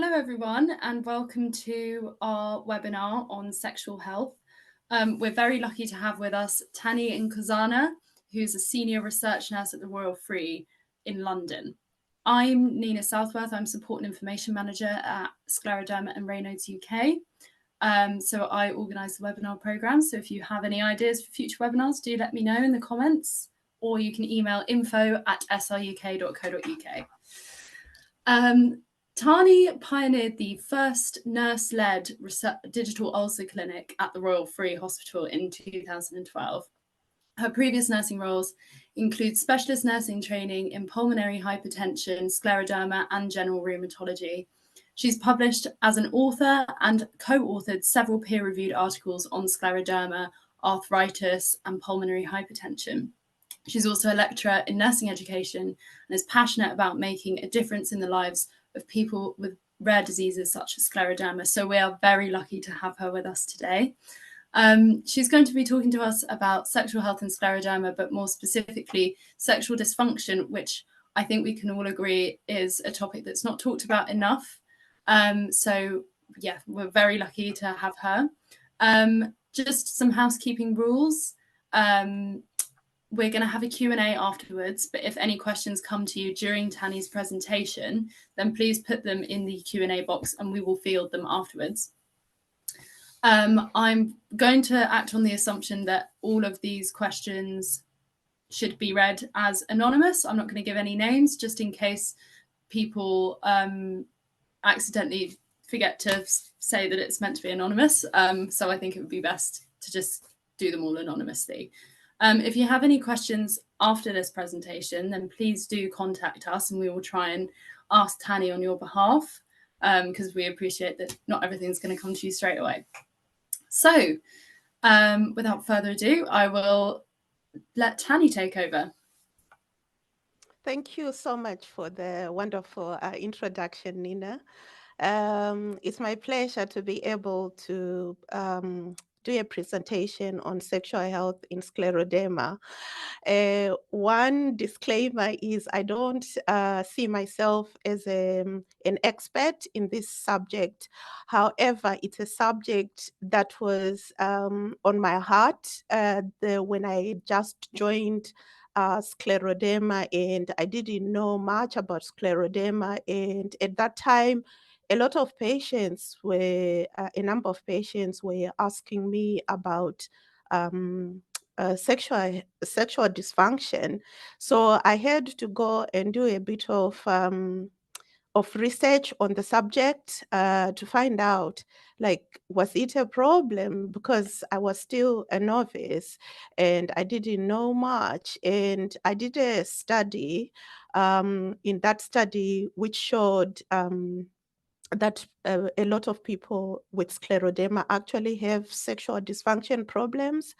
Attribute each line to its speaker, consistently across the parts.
Speaker 1: Hello everyone and welcome to our webinar on sexual health. We're very lucky to have with us Tani Ngcozana, who's a senior research nurse at the Royal Free in London. I'm Nina Southworth, I'm support and information manager at Scleroderma and Raynaud's UK. So I organise the webinar programme, so if you have any ideas for future webinars, do let me know in the comments, or you can email info@sruk.co.uk. Tani pioneered the first nurse-led digital ulcer clinic at the Royal Free Hospital in 2012. Her previous nursing roles include specialist nursing training in pulmonary hypertension, scleroderma, and general rheumatology. She's published as an author and co-authored several peer-reviewed articles on scleroderma, arthritis, and pulmonary hypertension. She's also a lecturer in nursing education and is passionate about making a difference in the lives of people with rare diseases such as scleroderma. So we are very lucky to have her with us today. She's going to be talking to us about sexual health and scleroderma, but more specifically, sexual dysfunction, which I think we can all agree is a topic that's not talked about enough. So yeah, we're very lucky to have her. Just some housekeeping rules. We're going to have a Q&A afterwards, but if any questions come to you during Tani's presentation, then please put them in the Q&A box and we will field them afterwards. I'm going to act on the assumption that all of these questions should be read as anonymous. I'm not going to give any names just in case people accidentally forget to say that it's meant to be anonymous. So I think it would be best to just do them all anonymously. If you have any questions after this presentation, then please do contact us and we will try and ask Tani on your behalf, because we appreciate that not everything's going to come to you straight away. So without further ado, I will let Tani take over.
Speaker 2: Thank you so much for the wonderful introduction, Nina. It's my pleasure to be able to do a presentation on sexual health in scleroderma. One disclaimer is I don't see myself as an expert in this subject. However, it's a subject that was on my heart when I just joined scleroderma, and I didn't know much about scleroderma, and at that time a number of patients were asking me about sexual dysfunction. So I had to go and do a bit of research on the subject to find out, like, was it a problem? Because I was still a novice and I didn't know much. And I did a study in that study which showed that a lot of people with scleroderma actually have sexual dysfunction problems.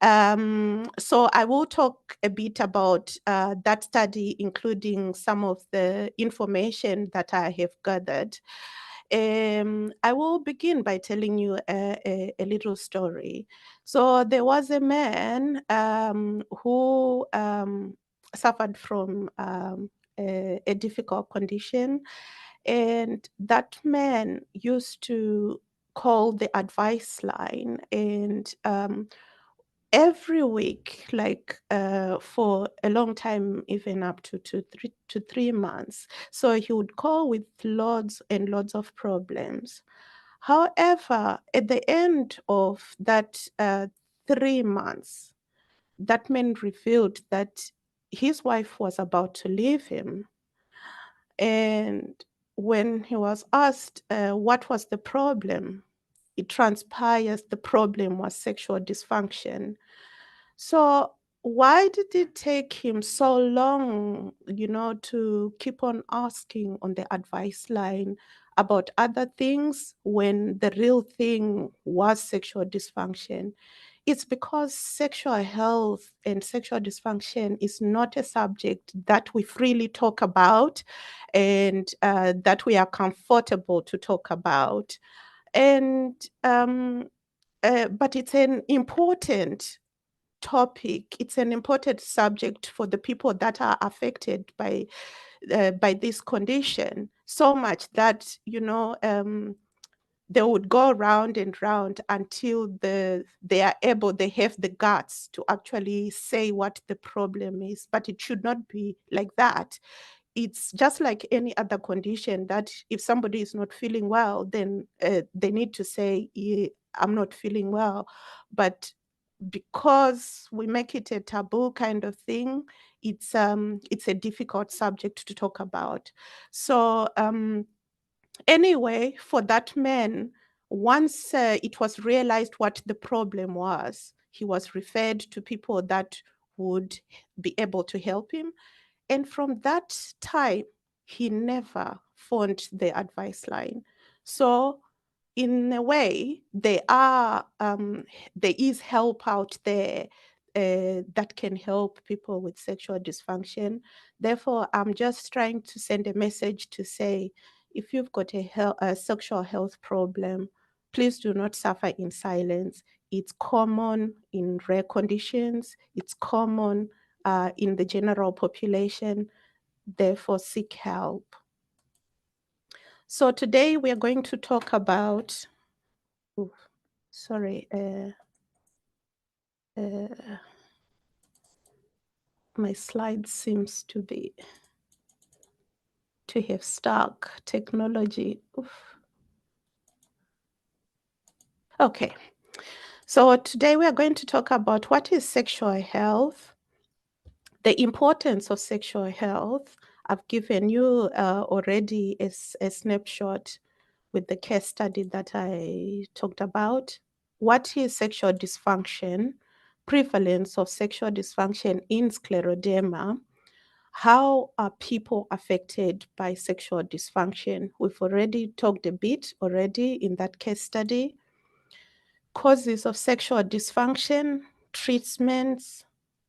Speaker 2: So I will talk a bit about that study, including some of the information that I have gathered. I will begin by telling you a little story. So there was a man who suffered from a difficult condition, and that man used to call the advice line, and every week, like for a long time, even up to 3 months. So he would call with lots and lots of problems. However, at the end of that 3 months, that man revealed that his wife was about to leave him. And when he was asked what was the problem, it transpires the problem was sexual dysfunction. So why did it take him so long, to keep on asking on the advice line about other things when the real thing was sexual dysfunction? It's because sexual health and sexual dysfunction is not a subject that we freely talk about and that we are comfortable to talk about. And but it's an important topic. It's an important subject for the people that are affected by this condition. so much that, they would go round and round until they have the guts to actually say what the problem is. But it should not be like that. It's just like any other condition that if somebody is not feeling well, then they need to say, "Yeah, I'm not feeling well." But because we make it a taboo kind of thing, it's a difficult subject to talk about. So anyway, for that man, once it was realized what the problem was, he was referred to people that would be able to help him. And from that time, he never phoned the advice line. So in a way, there is help out there that can help people with sexual dysfunction. Therefore, I'm just trying to send a message to say, if you've got a sexual health problem, please do not suffer in silence. It's common in rare conditions. It's common in the general population. Therefore, seek help. So today we are going to talk about, sorry, my slide seems to have stuck. Technology. Oof. Okay. So today we are going to talk about what is sexual health, the importance of sexual health. I've given you already a snapshot with the case study that I talked about. What is sexual dysfunction? Prevalence of sexual dysfunction in scleroderma. How are people affected by sexual dysfunction? We've already talked a bit already in that case study. Causes of sexual dysfunction, treatments,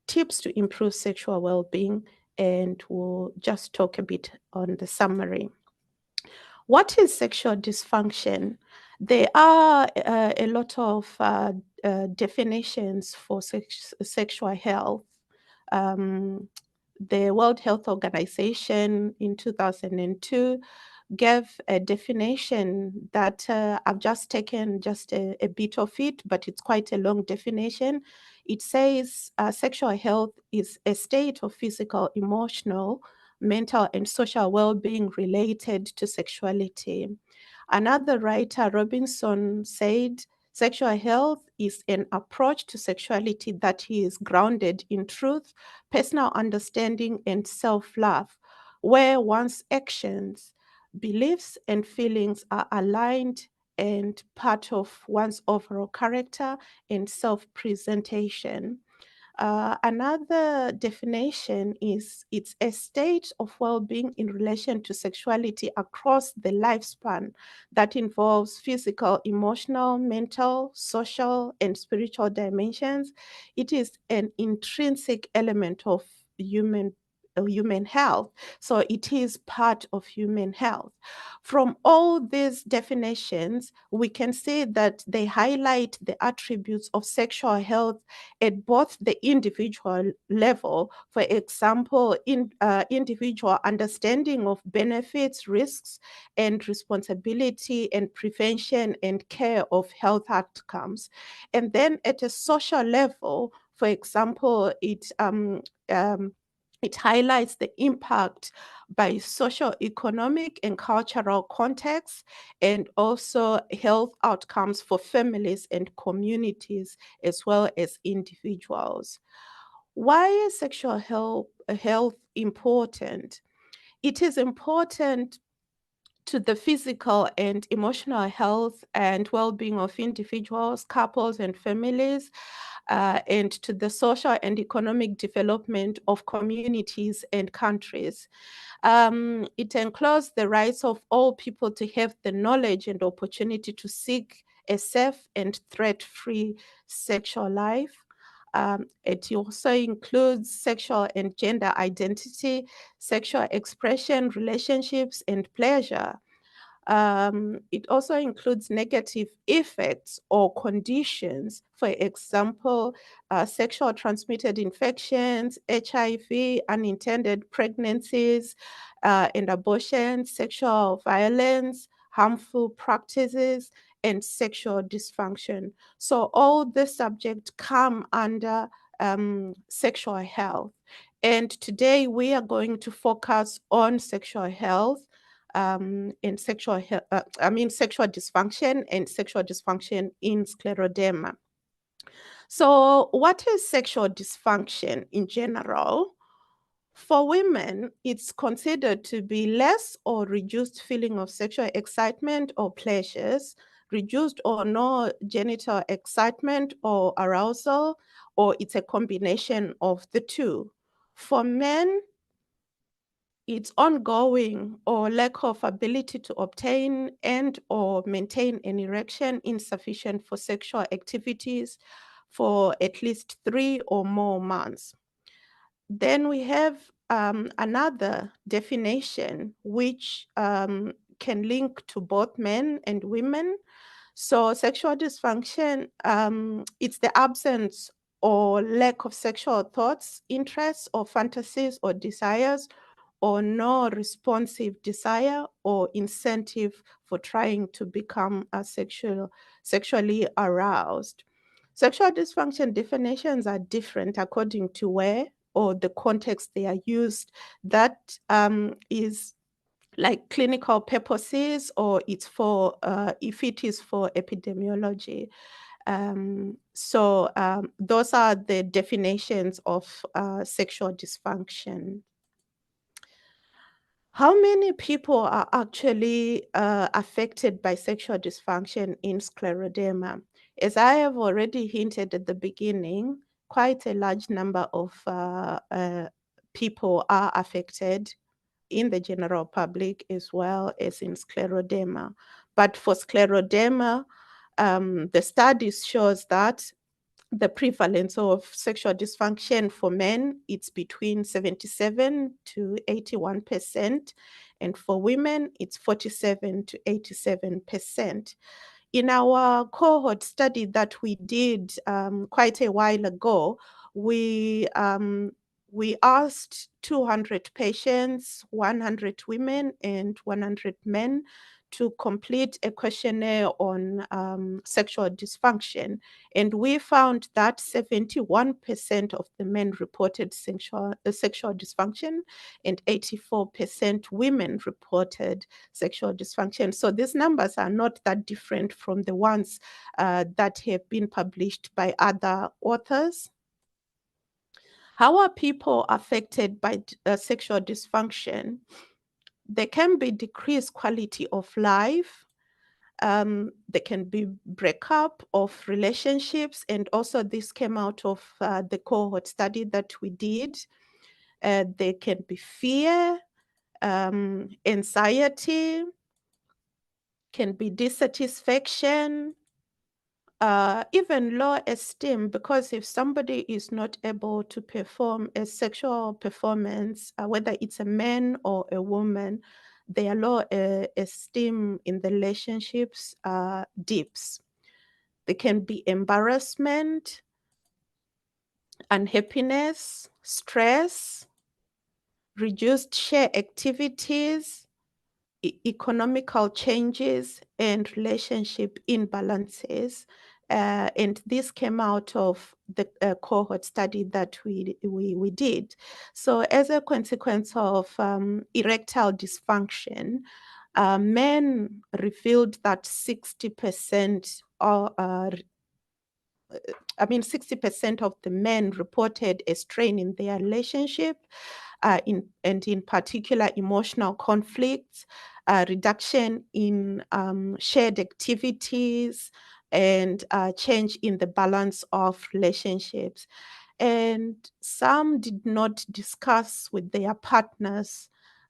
Speaker 2: tips to improve sexual well-being, and we'll just talk a bit on the summary. What is sexual dysfunction? There are a lot of definitions for sexual health. The World Health Organization in 2002 gave a definition that I've just taken just a bit of it, but it's quite a long definition. It says sexual health is a state of physical, emotional, mental, and social well-being related to sexuality. Another writer, Robinson, said sexual health is an approach to sexuality that is grounded in truth, personal understanding, and self-love, where one's actions, beliefs, and feelings are aligned and part of one's overall character and self-presentation. Another definition is it's a state of well-being in relation to sexuality across the lifespan that involves physical, emotional, mental, social, and spiritual dimensions. It is an intrinsic element of human health. So it is part of human health. From all these definitions, we can see that they highlight the attributes of sexual health at both the individual level, for example, individual understanding of benefits, risks, and responsibility, and prevention and care of health outcomes. And then at a social level, for example, it highlights the impact by social, economic, and cultural contexts, and also health outcomes for families and communities, as well as individuals. Why is sexual health important? It is important to the physical and emotional health and well-being of individuals, couples, and families, and to the social and economic development of communities and countries. It encloses the rights of all people to have the knowledge and opportunity to seek a safe and threat-free sexual life. It also includes sexual and gender identity, sexual expression, relationships, and pleasure. It also includes negative effects or conditions, for example, sexual transmitted infections, HIV, unintended pregnancies and abortions, sexual violence, harmful practices, and sexual dysfunction. So all the subjects come under sexual health. And today we are going to focus on sexual health in sexual dysfunction and sexual dysfunction in scleroderma. So what is sexual dysfunction in general? For women, it's considered to be less or reduced feeling of sexual excitement or pleasures, reduced or no genital excitement or arousal, or it's a combination of the two. For men, it's ongoing or lack of ability to obtain and or maintain an erection insufficient for sexual activities for at least 3 or more months. Then we have another definition which can link to both men and women. So sexual dysfunction, it's the absence or lack of sexual thoughts, interests, or fantasies or desires, or no responsive desire or incentive for trying to become sexually aroused. Sexual dysfunction definitions are different according to where or the context they are used. That is like clinical purposes, or it's for if it is for epidemiology. Those are the definitions of sexual dysfunction. How many people are actually affected by sexual dysfunction in scleroderma? As I have already hinted at the beginning, quite a large number of people are affected in the general public as well as in scleroderma. But for scleroderma, the studies shows that the prevalence of sexual dysfunction for men, it's between 77 to 81%, and for women, it's 47 to 87%. In our cohort study that we did quite a while ago, we asked 200 patients, 100 women and 100 men, to complete a questionnaire on sexual dysfunction. And we found that 71% of the men reported sexual dysfunction and 84% women reported sexual dysfunction. So these numbers are not that different from the ones that have been published by other authors. How are people affected by sexual dysfunction? There can be decreased quality of life. There can be breakup of relationships, and also this came out of the cohort study that we did. There can be fear, anxiety, can be dissatisfaction, even low esteem, because if somebody is not able to perform a sexual performance, whether it's a man or a woman, their low esteem in the relationships dips. There can be embarrassment, unhappiness, stress, reduced share activities, economical changes, and relationship imbalances. And this came out of the cohort study that we did. So as a consequence of erectile dysfunction, men revealed that 60% 60% of the men reported a strain in their relationship, in particular emotional conflicts, reduction in shared activities, and change in the balance of relationships. And some did not discuss with their partners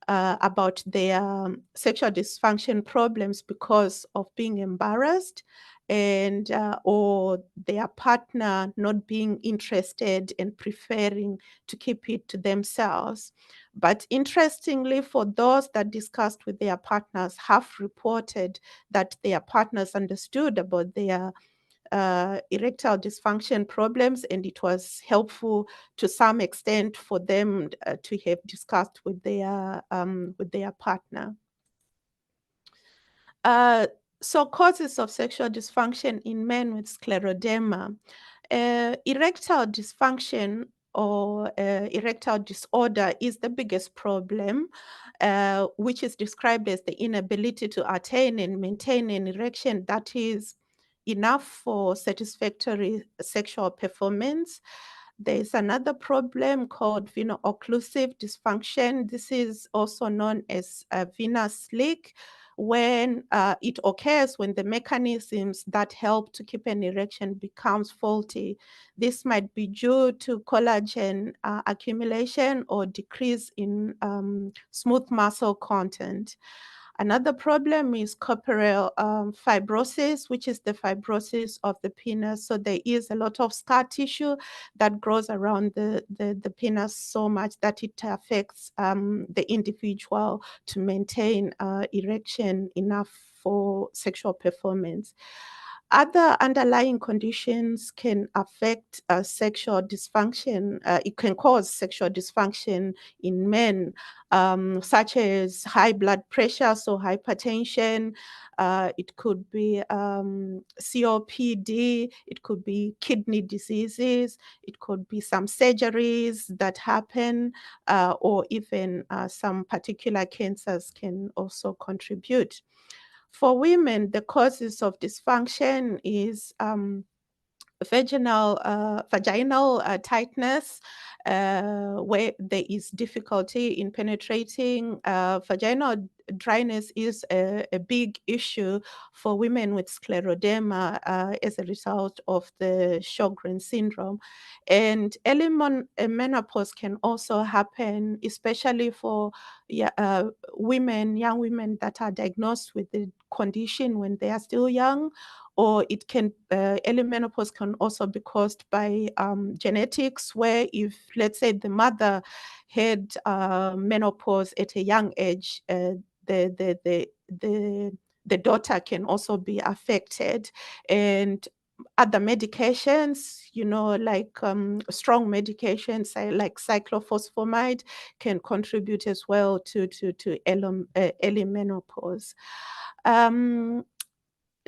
Speaker 2: about their sexual dysfunction problems because of being embarrassed and or their partner not being interested and preferring to keep it to themselves. But interestingly, for those that discussed with their partners, have reported that their partners understood about their erectile dysfunction problems, and it was helpful to some extent for them to have discussed with their partner. So causes of sexual dysfunction in men with scleroderma. Erectile dysfunction or erectile disorder is the biggest problem, which is described as the inability to attain and maintain an erection that is enough for satisfactory sexual performance. There's another problem called veno-occlusive dysfunction. This is also known as a venous leak, when it occurs when the mechanisms that help to keep an erection becomes faulty. This might be due to collagen accumulation or decrease in smooth muscle content. Another problem is corporeal fibrosis, which is the fibrosis of the penis. So there is a lot of scar tissue that grows around the penis so much that it affects the individual to maintain erection enough for sexual performance. Other underlying conditions can affect sexual dysfunction. It can cause sexual dysfunction in men, such as high blood pressure, so hypertension. It could be COPD. It could be kidney diseases. It could be some surgeries that happen, or even some particular cancers can also contribute. For women, the causes of dysfunction is vaginal tightness, where there is difficulty in penetrating. Vaginal dryness is a big issue for women with scleroderma as a result of the Sjogren syndrome. And early menopause can also happen, especially for young women that are diagnosed with the condition when they are still young. Or it can, early menopause can also be caused by genetics, where if, let's say, the mother had menopause at a young age, the daughter can also be affected. And other medications, like strong medications like cyclophosphamide can contribute as well to early menopause.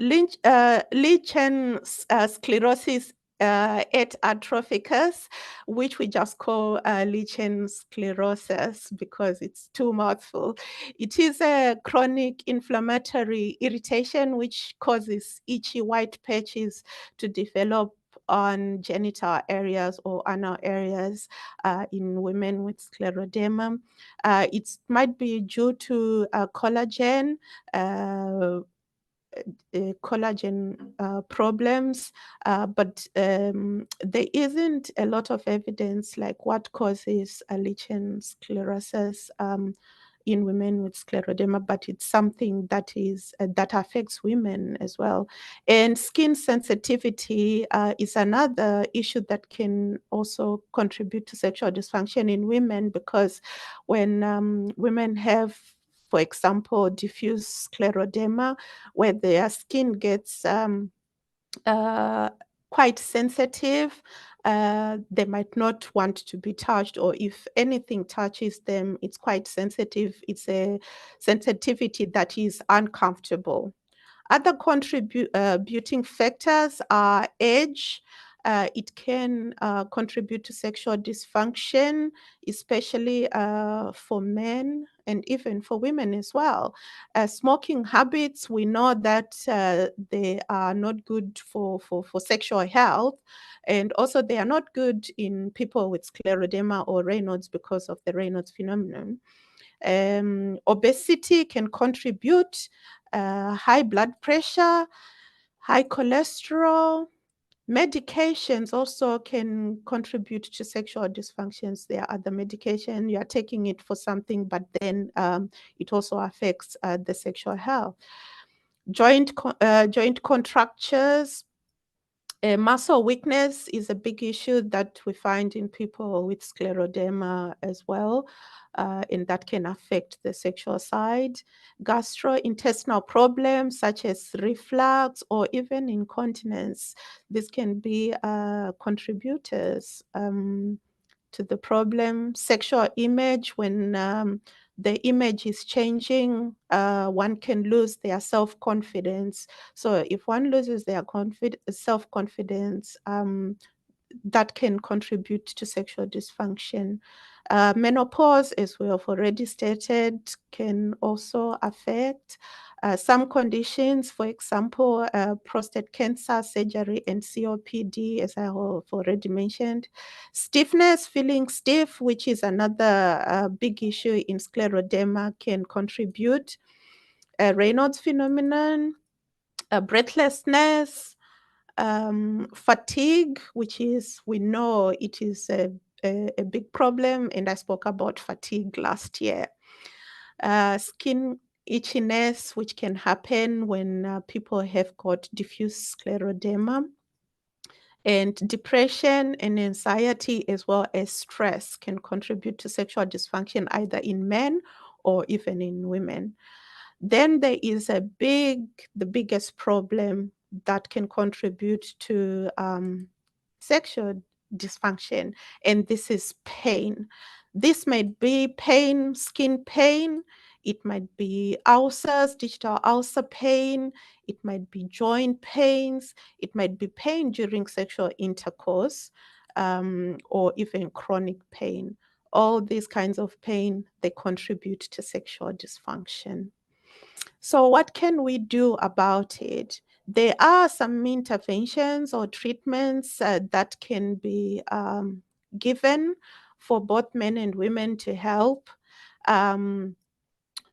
Speaker 2: Lichen sclerosis et atrophicus, which we just call lichen sclerosis because it's too mouthful. It is a chronic inflammatory irritation which causes itchy white patches to develop on genital areas or anal areas in women with scleroderma. It might be due to collagen problems, but there isn't a lot of evidence like what causes lichen sclerosis in women with scleroderma, but it's something that is that affects women as well. And skin sensitivity is another issue that can also contribute to sexual dysfunction in women, because when women have, for example, diffuse scleroderma, where their skin gets quite sensitive, they might not want to be touched, or if anything touches them, it's quite sensitive. It's a sensitivity that is uncomfortable. Other contributing factors are age. It can contribute to sexual dysfunction, especially for men and even for women as well. Smoking habits, we know that they are not good for sexual health, and also they are not good in people with scleroderma or Raynaud's because of the Raynaud's phenomenon. Obesity can contribute, high blood pressure, high cholesterol, Medications also can contribute to sexual dysfunctions. There are other medication, you are taking it for something, but then it also affects the sexual health. Joint contractures, muscle weakness is a big issue that we find in people with scleroderma as well, and that can affect the sexual side. Gastrointestinal problems such as reflux or even incontinence, this can be contributors to the problem. Sexual image, when the image is changing, one can lose their self-confidence. So if one loses their self-confidence, that can contribute to sexual dysfunction. Menopause, as we have already stated, can also affect some conditions, for example, prostate cancer, surgery, and COPD, as I have already mentioned. Stiffness, feeling stiff, which is another big issue in scleroderma, can contribute. Raynaud's phenomenon, breathlessness, fatigue, which is, we know it is a big problem, and I spoke about fatigue last year. Skin itchiness, which can happen when people have got diffuse scleroderma. And depression and anxiety, as well as stress, can contribute to sexual dysfunction either in men or even in women. Then there is the biggest problem that can contribute to sexual dysfunction, and this is pain. This might be pain, skin pain, it might be ulcers, digital ulcer pain, it might be joint pains, it might be pain during sexual intercourse, or even chronic pain. All these kinds of pain, they contribute to sexual dysfunction. So what can we do about it? There are some interventions or treatments that can be given for both men and women to help.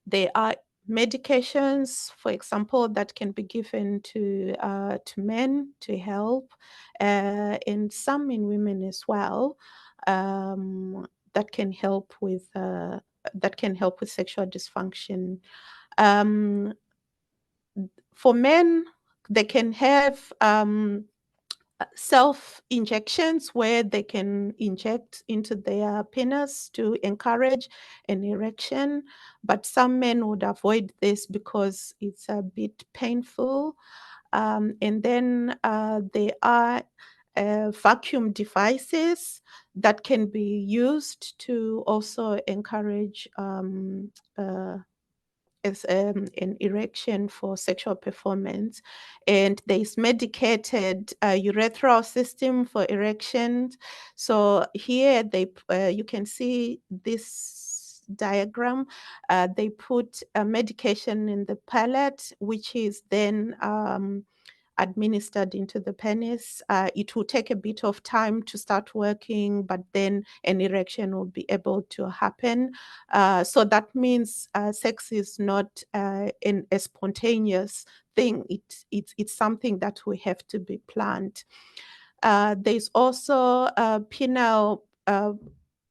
Speaker 2: There are medications, for example, that can be given to men to help, and some in women as well, that can help with sexual dysfunction. For men, they can have self-injections where they can inject into their penis to encourage an erection, but some men would avoid this because it's a bit painful. And then there are vacuum devices that can be used to also encourage an erection for sexual performance, and there is medicated urethral system for erections. So here you can see this diagram. They put a medication in the palate, which is then administered into the penis. It will take a bit of time to start working, but then an erection will be able to happen. So that means sex is not a spontaneous thing. It's something that we have to be planned. There's also penile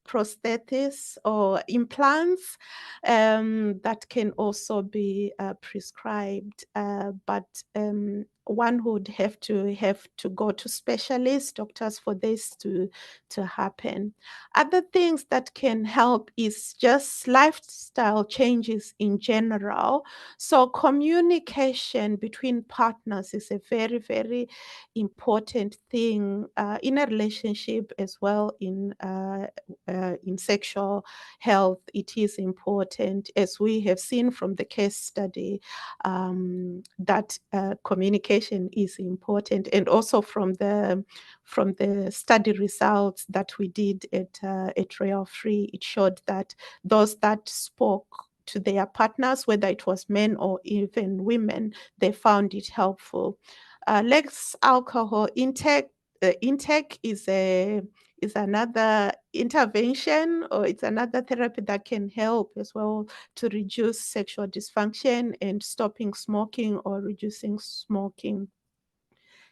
Speaker 2: prosthesis or implants that can also be prescribed, but one would have to go to specialist doctors for this to happen. Other things that can help is just lifestyle changes in general. So communication between partners is a very, very important thing in a relationship as well in sexual health. It is important, as we have seen from the case study, that communication is important, and also from the study results that we did at Real Free, it showed that those that spoke to their partners, whether it was men or even women, they found it helpful. Less alcohol intake is another intervention, or it's another therapy that can help as well to reduce sexual dysfunction and stopping smoking or reducing smoking.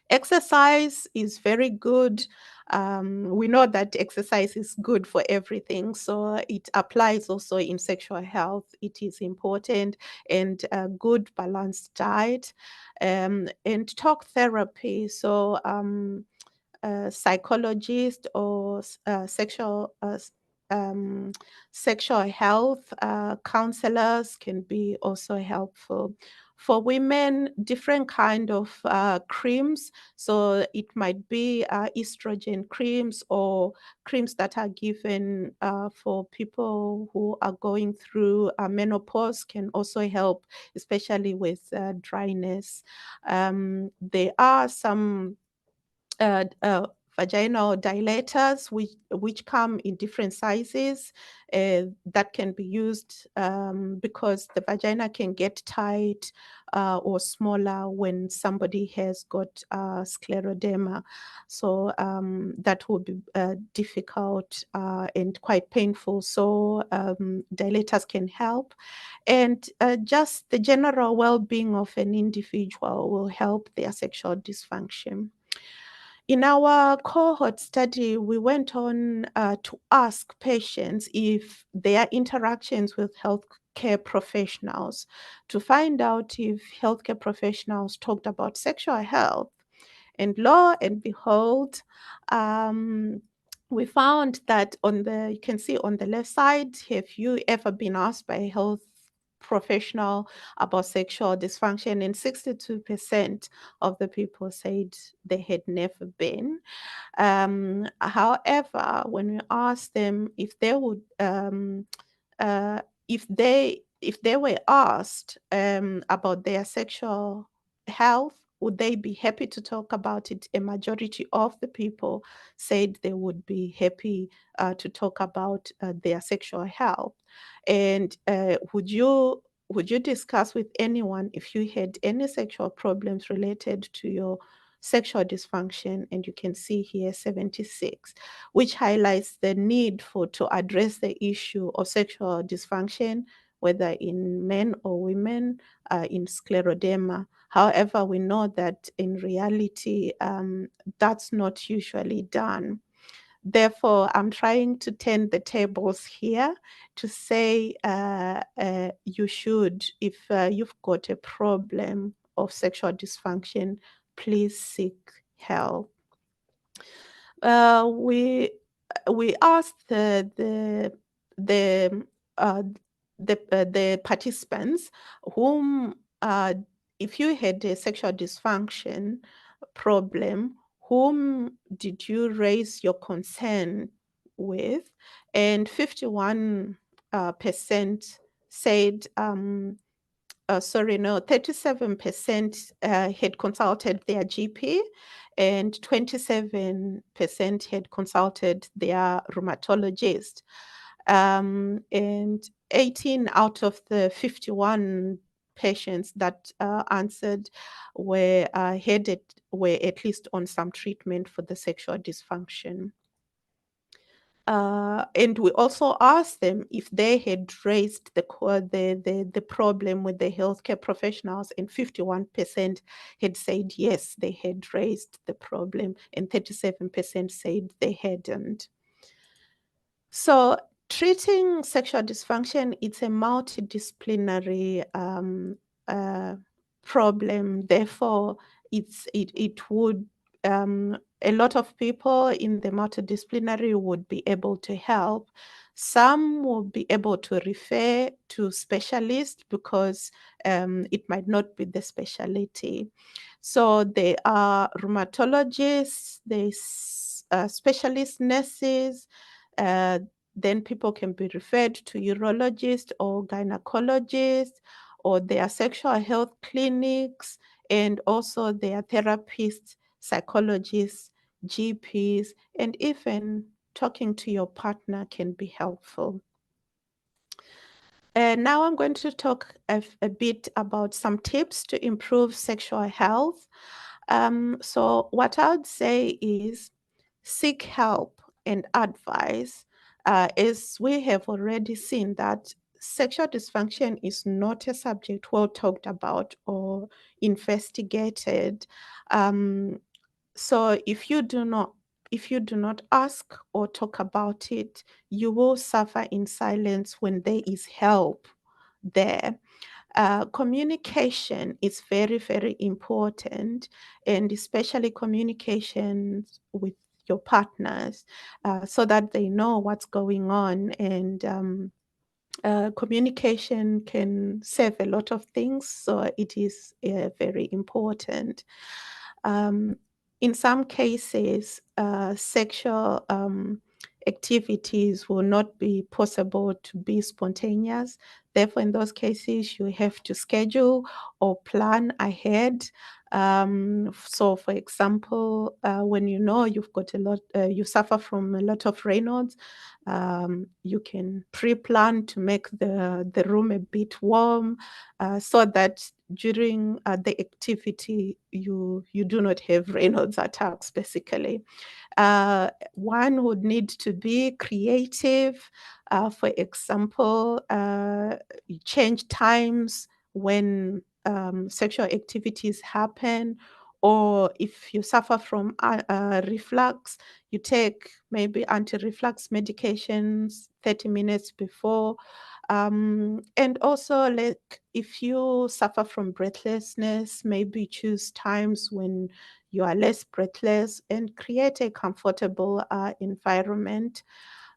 Speaker 2: Exercise is very good. We know that exercise is good for everything, so it applies also in sexual health. It is important, and a good balanced diet, and talk therapy. So psychologist or um, sexual health counselors can be also helpful. For women, different kind of creams. So it might be estrogen creams or creams that are given for people who are going through menopause can also help, especially with dryness. There are some uh, uh, vaginal dilators, which come in different sizes, that can be used because the vagina can get tight or smaller when somebody has got scleroderma. So that would be difficult and quite painful. So dilators can help. And just the general well-being of an individual will help their sexual dysfunction. In our cohort study, we went on to ask patients if their interactions with healthcare professionals to find out if healthcare professionals talked about sexual health. And lo and behold, we found that you can see on the left side, have you ever been asked by a health professional about sexual dysfunction? And 62% of the people said they had never been. However, when we asked them if they would, uh, if they were asked about their sexual health, would they be happy to talk about it? A majority of the people said they would be happy to talk about their sexual health. And would you discuss with anyone if you had any sexual problems related to your sexual dysfunction? And you can see here 76, which highlights the need to address the issue of sexual dysfunction, whether in men or women, in scleroderma. However, we know that in reality, that's not usually done. Therefore, I'm trying to turn the tables here to say you should, if you've got a problem of sexual dysfunction, please seek help. We asked the uh, the participants whom, if you had a sexual dysfunction problem, whom did you raise your concern with? And 51% said, sorry, no, 37% had consulted their GP, and 27% had consulted their rheumatologist. And 18 out of the 51 patients that answered were were at least on some treatment for the sexual dysfunction. And we also asked them if they had raised the problem with the healthcare professionals, and 51% had said yes, they had raised the problem, and 37% said they hadn't. So treating sexual dysfunction, it's a multidisciplinary problem. Therefore, it would a lot of people in the multidisciplinary would be able to help. Some will be able to refer to specialists because it might not be the specialty. So there are rheumatologists, there's specialist nurses, uh, then people can be referred to urologists or gynecologists, or their sexual health clinics, and also their therapists, psychologists, GPs, and even talking to your partner can be helpful. Now I'm going to talk a bit about some tips to improve sexual health. So what I would say is seek help and advice, as we have already seen that sexual dysfunction is not a subject well talked about or investigated. So if you do not ask or talk about it, you will suffer in silence when there is help there. Communication is very, very important, and especially communications with your partners, so that they know what's going on. And communication can save a lot of things, so it is very important. Um, in some cases, sexual activities will not be possible to be spontaneous. Therefore, in those cases, you have to schedule or plan ahead. So, for example, when you know you've got you suffer from a lot of Raynaud's, you can pre-plan to make the room a bit warm, so that during the activity you do not have Raynaud's attacks, basically. One would need to be creative. For example, change times when sexual activities happen, or if you suffer from reflux, you take maybe anti-reflux medications 30 minutes before. And also, like, if you suffer from breathlessness, maybe choose times when you are less breathless and create a comfortable environment.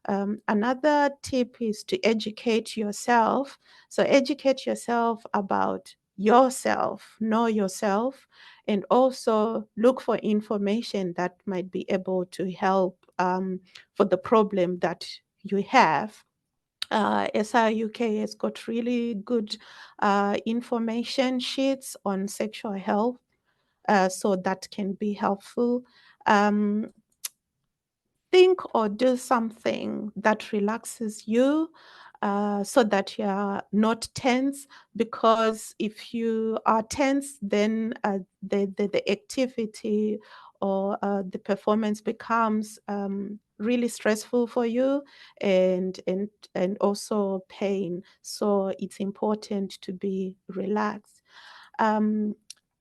Speaker 2: Another tip is to educate yourself. So, educate yourself about yourself, know yourself, and also look for information that might be able to help for the problem that you have. SRUK has got really good information sheets on sexual health, so that can be helpful. Um, think or do something that relaxes you, so that you are not tense, because if you are tense, then the activity or the performance becomes really stressful for you, and also pain. So it's important to be relaxed. Um,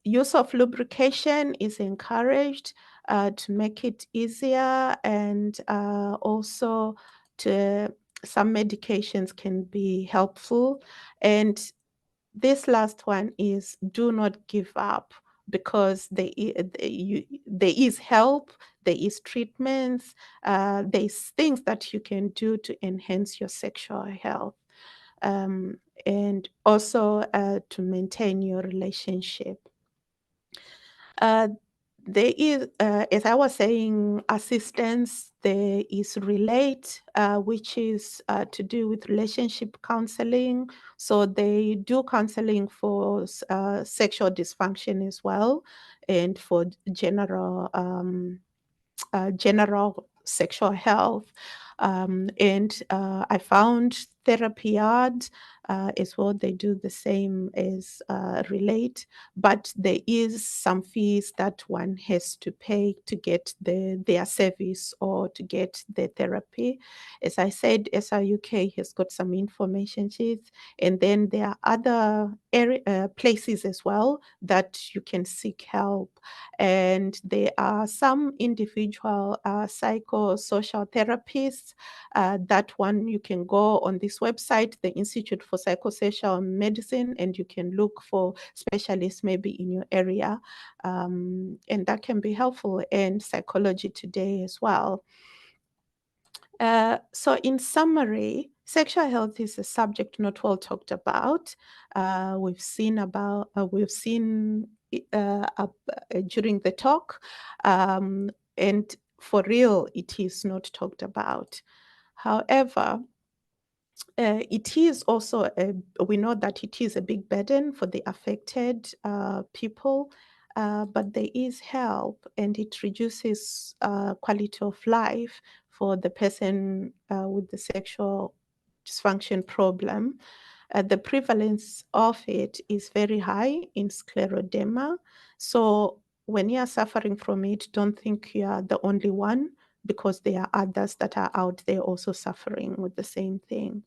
Speaker 2: Use of lubrication is encouraged to make it easier, and also to some medications can be helpful. And this last one is do not give up, because there is help, there is treatments, there's things that you can do to enhance your sexual health, um, and also to maintain your relationship. Uh, there is, as I was saying, assistance. There is Relate, which is to do with relationship counseling. So they do counseling for sexual dysfunction as well, and for general sexual health. And I found Therapy Yard as well. They do the same as Relate, but there is some fees that one has to pay to get their service or to get the therapy. As I said, SRUK has got some information sheets, and then there are other places as well that you can seek help. And there are some individual psychosocial therapists that one you can go on this website, the Institute for Psychosocial Medicine, and you can look for specialists maybe in your area, and that can be helpful. And Psychology Today as well. So in summary, sexual health is a subject not well talked about. We've seen during the talk, and for real, it is not talked about. However, it is also we know that it is a big burden for the affected people, but there is help, and it reduces quality of life for the person with the sexual dysfunction problem. The prevalence of it is very high in scleroderma. So when you are suffering from it, don't think you are the only one, because there are others that are out there also suffering with the same thing.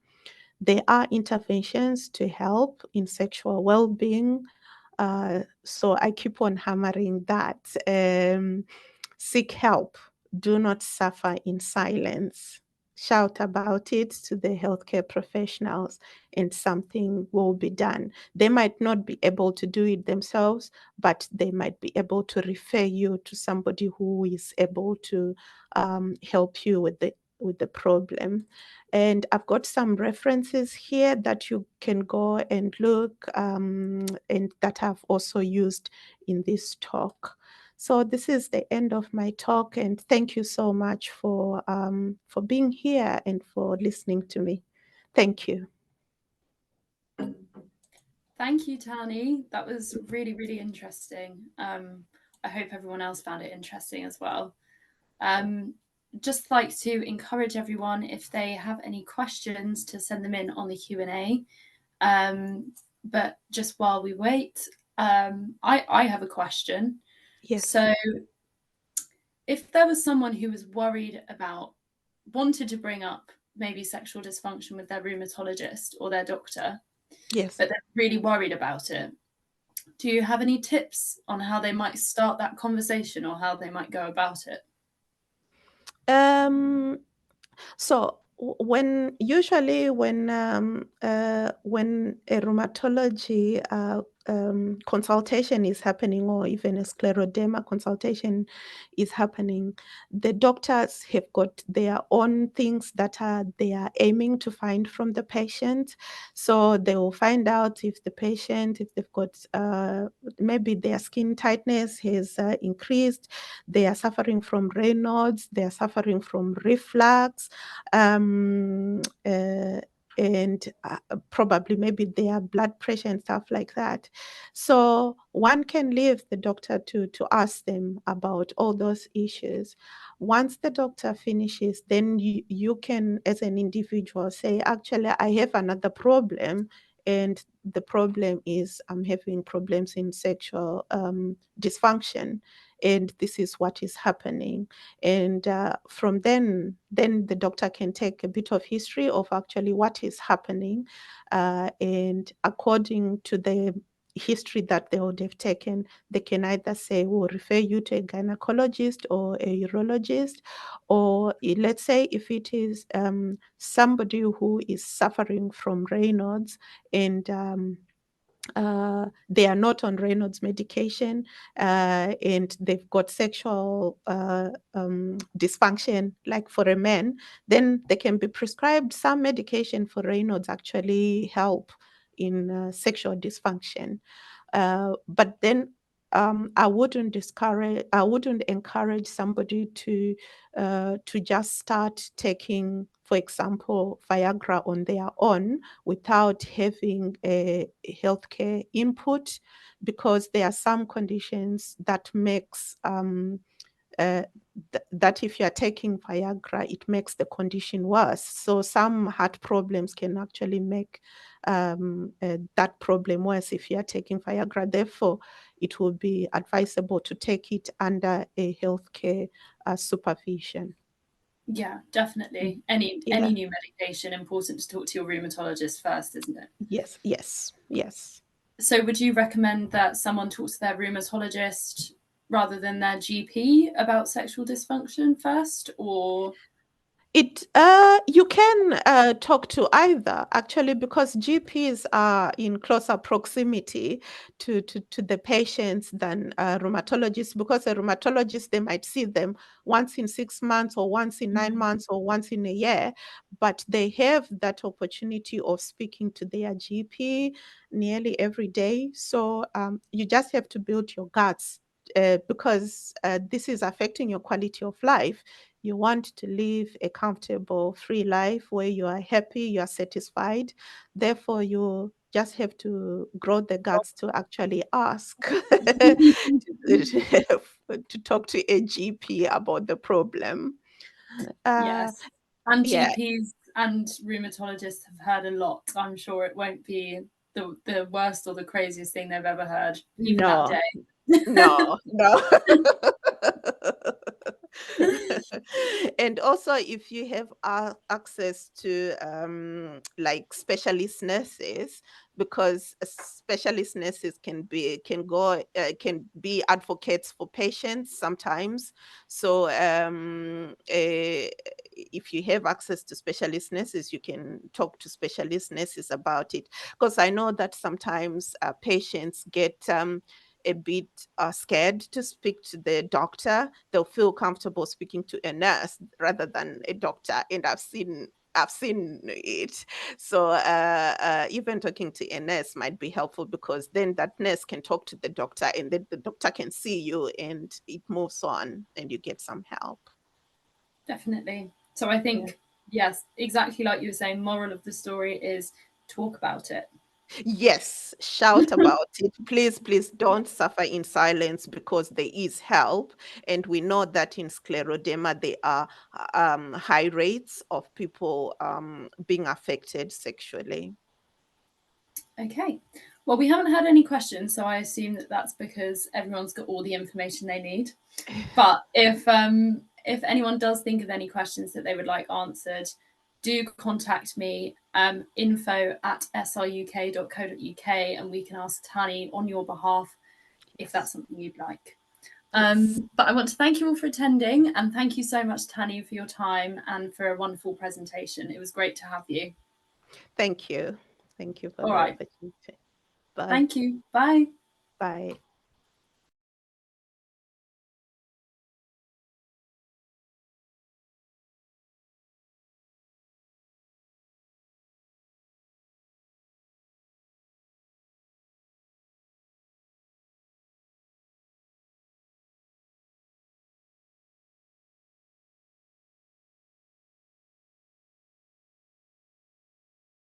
Speaker 2: There are interventions to help in sexual well-being. So I keep on hammering that. Seek help. Do not suffer in silence. Shout about it to the healthcare professionals, and something will be done. They might not be able to do it themselves, but they might be able to refer you to somebody who is able to help you with the problem. And I've got some references here that you can go and look, and that I've also used in this talk. So this is the end of my talk, and thank you so much for being here and for listening to me. Thank you.
Speaker 1: Thank you, Tani. That was really, really interesting. I hope everyone else found it interesting as well. Just like to encourage everyone, if they have any questions, to send them in on the Q&A. But just while we wait, I have a question.
Speaker 2: Yes.
Speaker 1: So if there was someone who was worried about, wanted to bring up maybe sexual dysfunction with their rheumatologist or their doctor,
Speaker 2: yes,
Speaker 1: but they're really worried about it, do you have any tips on how they might start that conversation or how they might go about it?
Speaker 2: So usually when a rheumatology consultation is happening, or even a scleroderma consultation is happening, the doctors have got their own things that they are aiming to find from the patient. So they will find out if the patient, if they've got maybe their skin tightness has increased, they are suffering from Raynaud's, they are suffering from reflux, and probably maybe their blood pressure and stuff like that. So one can leave the doctor to ask them about all those issues. Once the doctor finishes, then you can, as an individual, say, actually, I have another problem, and the problem is I'm having problems in sexual dysfunction, and this is what is happening. And from then the doctor can take a bit of history of actually what is happening, and according to the history that they would have taken, they can either say, we'll refer you to a gynecologist or a urologist, or let's say if it is somebody who is suffering from Raynaud's, and they are not on Raynaud's medication, and they've got sexual dysfunction, like for a man, then they can be prescribed some medication for Raynaud's, actually help in sexual dysfunction. But then I wouldn't encourage somebody to just start taking, for example, Viagra on their own without having a healthcare input, because there are some conditions that makes that if you are taking Viagra, it makes the condition worse. So some heart problems can actually make that problem worse if you are taking Viagra. Therefore, it will be advisable to take it under a healthcare supervision.
Speaker 1: Yeah, definitely. Any
Speaker 2: Yeah.
Speaker 1: new medication, important to talk to your rheumatologist first, isn't it?
Speaker 2: Yes.
Speaker 1: So would you recommend that someone talks to their rheumatologist rather than their GP about sexual dysfunction first, or?
Speaker 2: You can talk to either, actually, because GPs are in closer proximity to the patients than rheumatologists, because a rheumatologist, they might see them once in 6 months or once in 9 months or once in a year, but they have that opportunity of speaking to their GP nearly every day. So you just have to build your guts, because this is affecting your quality of life. You want to live a comfortable, free life where you are happy, you are satisfied. Therefore, you just have to grow the guts to actually ask to talk to a GP about the problem.
Speaker 1: Yes. And
Speaker 2: Yeah.
Speaker 1: GPs and rheumatologists have heard a lot. I'm sure it won't be the worst or the craziest thing they've ever heard, even that
Speaker 2: No,
Speaker 1: day.
Speaker 2: no. And also, if you have access to like specialist nurses, because specialist nurses can be advocates for patients sometimes. So if you have access to specialist nurses, you can talk to specialist nurses about it. Because I know that sometimes patients get a bit scared to speak to the doctor. They'll feel comfortable speaking to a nurse rather than a doctor, and I've seen it. So even talking to a nurse might be helpful, because then that nurse can talk to the doctor, and then the doctor can see you, and it moves on, and you get some help.
Speaker 1: Definitely. So I think, yes, exactly like you were saying, moral of the story is talk about it.
Speaker 2: Yes, shout about it. Please, please don't suffer in silence, because there is help. And we know that in scleroderma, there are high rates of people being affected sexually.
Speaker 1: Okay. Well, we haven't had any questions, so I assume that that's because everyone's got all the information they need. But if anyone does think of any questions that they would like answered, do contact me, info@sruk.co.uk, and we can ask Tani on your behalf if that's something you'd like.
Speaker 2: Yes.
Speaker 1: But I want to thank you all for attending, and thank you so much, Tani, for your time and for a wonderful presentation. It was great to have you.
Speaker 2: Thank you. Thank you for
Speaker 1: All
Speaker 2: the
Speaker 1: right.
Speaker 2: opportunity. Bye.
Speaker 1: Thank you. Bye.
Speaker 2: Bye.